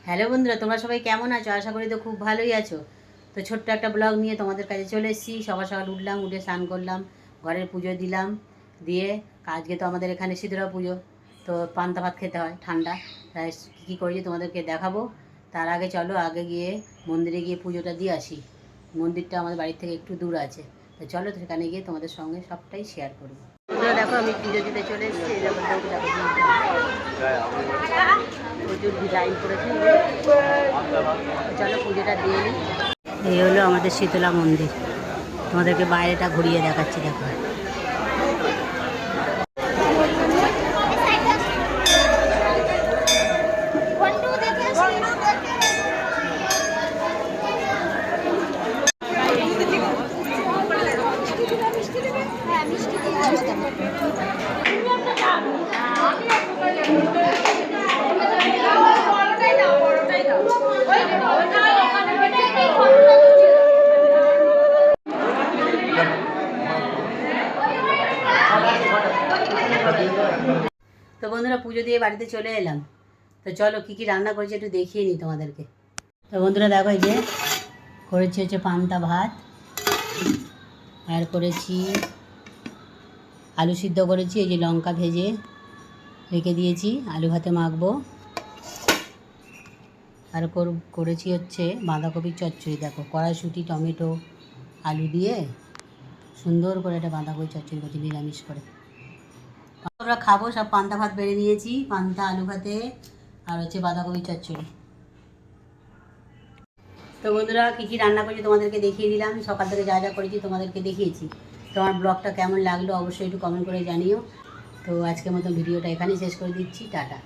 Hello বন্ধুরা, তোমরা সবাই কেমন আছো? আশা করি তো খুব ভালোই আছো। তো ছোট্ট একটা ব্লগ নিয়ে তোমাদের কাছে চলে এসেছি। সকাল সকাল উঠলাম, উঠে স্নান করলাম, ঘরের পুজো দিলাম, দিয়ে আজকে তো আমাদের এখানে শীতলা পুজো, তো পান্তা ভাত খেতে হয় ঠান্ডা। তাই কী করেছি তোমাদেরকে দেখাবো। তার আগে চলো আগে গিয়ে মন্দিরে গিয়ে পুজোটা দিয়ে আসি। মন্দিরটা আমাদের বাড়ির থেকে একটু দূর আছে, তো চলো সেখানে গিয়ে তোমাদের সঙ্গে সবটাই শেয়ার করবো। দেখো আমি পুজো দিতে চলে এসেছি। প্রচুর লাইন করেছে, চলো পুজোটা দিয়ে নিই। এই হলো আমাদের শীতলা মন্দির, তোমাদেরকে বাইরেটা ঘুরিয়ে দেখাচ্ছি। দেখো তো বন্ধুরা, পুজো দিয়ে বাড়িতে চলে এলাম। তো চলো কী কী রান্না করেছি একটু দেখিয়ে নিই তোমাদেরকে। তো বন্ধুরা দেখো, এই যে করেছি হচ্ছে পান্তা ভাত, আর করেছি আলু সিদ্ধ করেছি, এই যে লঙ্কা ভেজে রেখে দিয়েছি, আলু ভাতে মাখবো। আর করেছি হচ্ছে বাঁধাকপির চচ্চড়ি। দেখো কড়াইশুঁটি, টমেটো, আলু দিয়ে সুন্দর করে একটা বাঁধাকপি চচ্চড়ি করছি নিরামিষ করে। আমরা খাবো, সব পান্তা ভাত বেড়ে নিয়েছি, পান্তা আলু ভাতে আর হচ্ছে বাঁধাকপি চচ্চড়ি। তো বন্ধুরা, কী কী রান্না করেছি তোমাদেরকে দেখিয়ে দিলাম। সকাল থেকে যা যা করেছি তোমাদেরকে দেখিয়েছি। তোমার ব্লগটা কেমন লাগলো অবশ্যই একটু কমেন্ট করে জানিও। তো আজকের মতো ভিডিওটা এখানেই শেষ করে দিচ্ছি। টাটা।